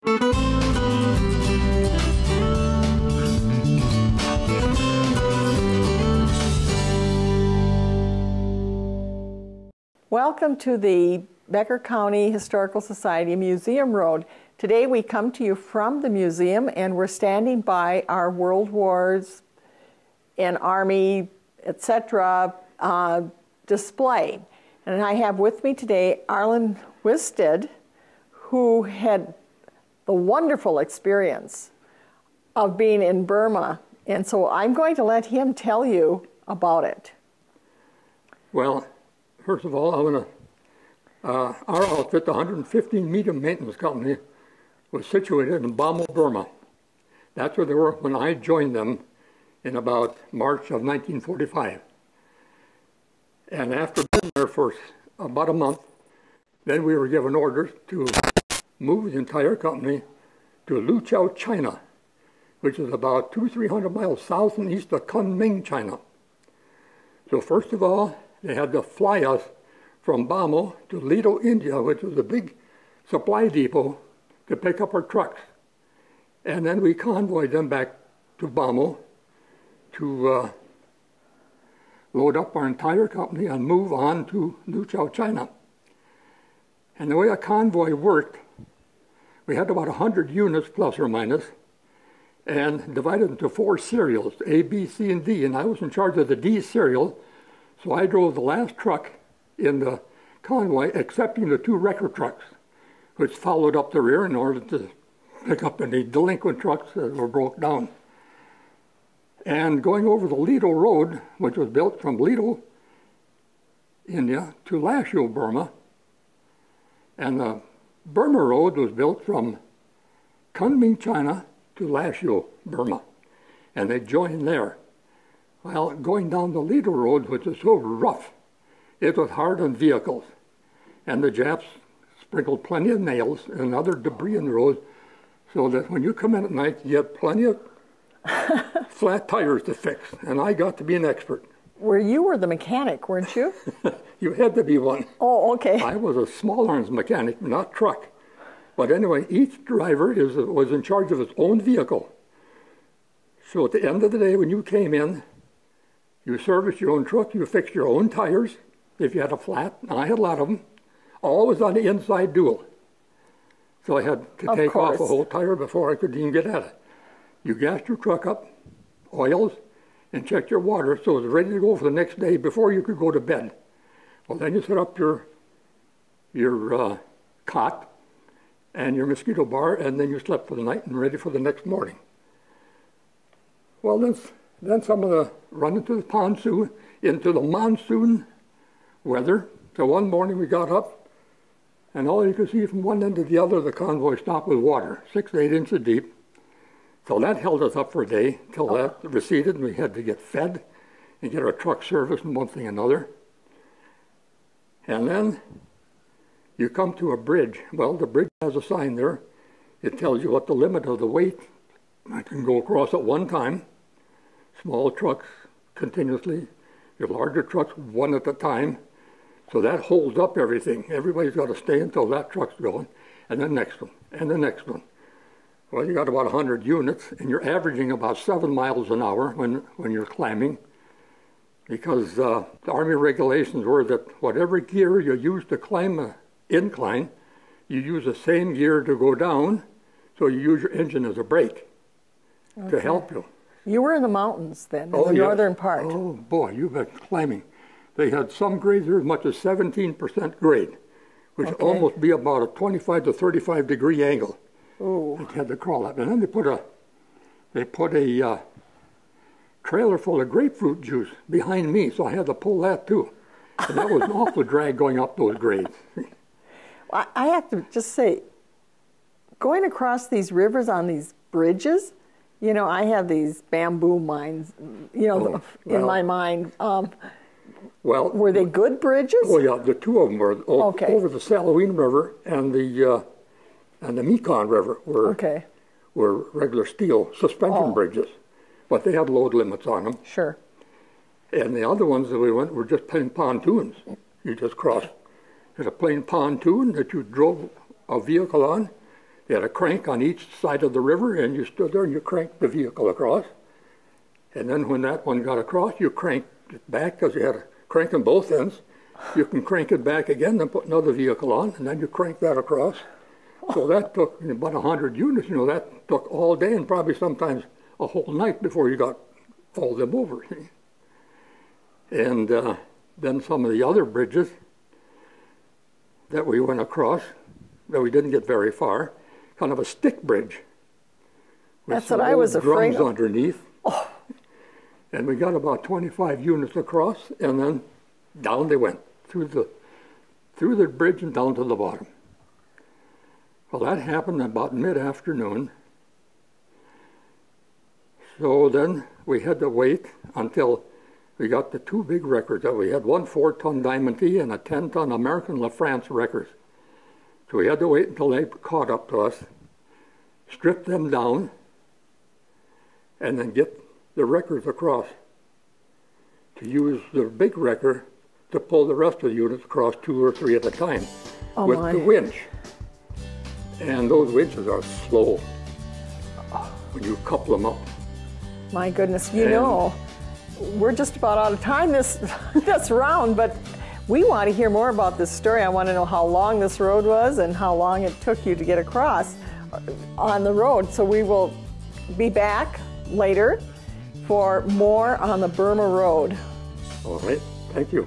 Welcome to the Becker County Historical Society Museum Road. Today we come to you from the museum, and we're standing by our World Wars and Army, etc. Display. And I have with me today Arland Wisted, who had the wonderful experience of being in Burma. And so I'm going to let him tell you about it. Well, first of all, I want to, our outfit, the 115 Medium Maintenance Company, was situated in Bamo, Burma. That's where they were when I joined them in about March of 1945. And after being there for about a month, then we were given orders to move the entire company to Luqiao, China, which is about 200-300 miles south and east of Kunming, China. So first of all, they had to fly us from Bamo to Lido, India, which was a big supply depot to pick up our trucks. And then we convoyed them back to Bamo to load up our entire company and move on to Luqiao, China. And the way a convoy worked, we had about 100 units plus or minus, and divided into 4 serials, A, B, C, and D. And I was in charge of the D serial, so I drove the last truck in the convoy, excepting the 2 wrecker trucks, which followed up the rear in order to pick up any delinquent trucks that were broke down. And going over the Lido Road, which was built from Lido, India, to Lashio, Burma, and the Burma Road was built from Kunming, China, to Lashio, Burma, and they joined there. Well, going down the Lido Road, which is so rough, it was hard on vehicles, and the Japs sprinkled plenty of nails and other debris in the road, so that when you come in at night, you had plenty of flat tires to fix, and I got to be an expert. Well, you were the mechanic, weren't you? You had to be one. Oh, okay. I was a small arms mechanic, not truck. But anyway, each driver was in charge of his own vehicle. So at the end of the day, when you came in, you serviced your own truck, you fixed your own tires, if you had a flat, and I had a lot of them, always on the inside dual. So I had to take off a whole tire before I could even get at it. You gassed your truck up, oils, and checked your water so it was ready to go for the next day before you could go to bed. Well, then you set up your cot and your mosquito bar, and then you slept for the night and ready for the next morning. Well, then some of the run into the monsoon weather. So one morning we got up, and all you could see from one end to the other, the convoy stopped with water, 6 to 8 inches deep. So that held us up for a day till that receded, and we had to get fed and get our truck serviced and one thing and another. And then you come to a bridge. Well, the bridge has a sign there. It tells you what the limit of the weight I can go across at one time. Small trucks continuously, your larger trucks one at a time. So that holds up everything. Everybody's got to stay until that truck's going, and the next one, and the next one. Well, you got about 100 units, and you're averaging about 7 miles an hour when you're climbing, because the Army regulations were that whatever gear you use to climb an incline, you use the same gear to go down, so you use your engine as a brake to help you. You were in the mountains then, in the northern part. Oh boy, you've been climbing. They had some grades as much as 17% grade, which almost be about a 25 to 35 degree angle. Ooh. They had to crawl up, and then they put a trailer full of grapefruit juice behind me, so I had to pull that too. And that was an awful drag going up those grades. Well, I have to just say, going across these rivers on these bridges, you know, I have these bamboo mines, you know, in my mind. Well, were they good bridges? Oh yeah, the 2 of them were over the Salween River and the Mekong River were regular steel suspension bridges, but they had load limits on them. Sure. And the other ones that we went were just plain pontoons. You just crossed. There's a plain pontoon that you drove a vehicle on. You had a crank on each side of the river, and you stood there and you cranked the vehicle across. And then when that one got across, you cranked it back because you had a crank on both ends. You can crank it back again, then put another vehicle on, and then you crank that across. So that took about 100 units. You know, that took all day and probably sometimes a whole night before you got all them over. And then some of the other bridges that we went across, that we didn't get very far, kind of a stick bridge. That's what I was afraid of. Drums underneath. Oh. And we got about 25 units across, and then down they went through the bridge and down to the bottom. Well, that happened about mid-afternoon. So then we had to wait until we got the two big records that we had, one 4-ton Diamond T and a 10-ton American LaFrance records. So we had to wait until they caught up to us, strip them down, and then get the records across to use the big record to pull the rest of the units across 2 or 3 at a time with the winch. And those winches are slow when you couple them up. My goodness, you know, we're just about out of time this round, but we want to hear more about this story. I want to know how long this road was and how long it took you to get across on the road. So we will be back later for more on the Burma Road. All right, thank you.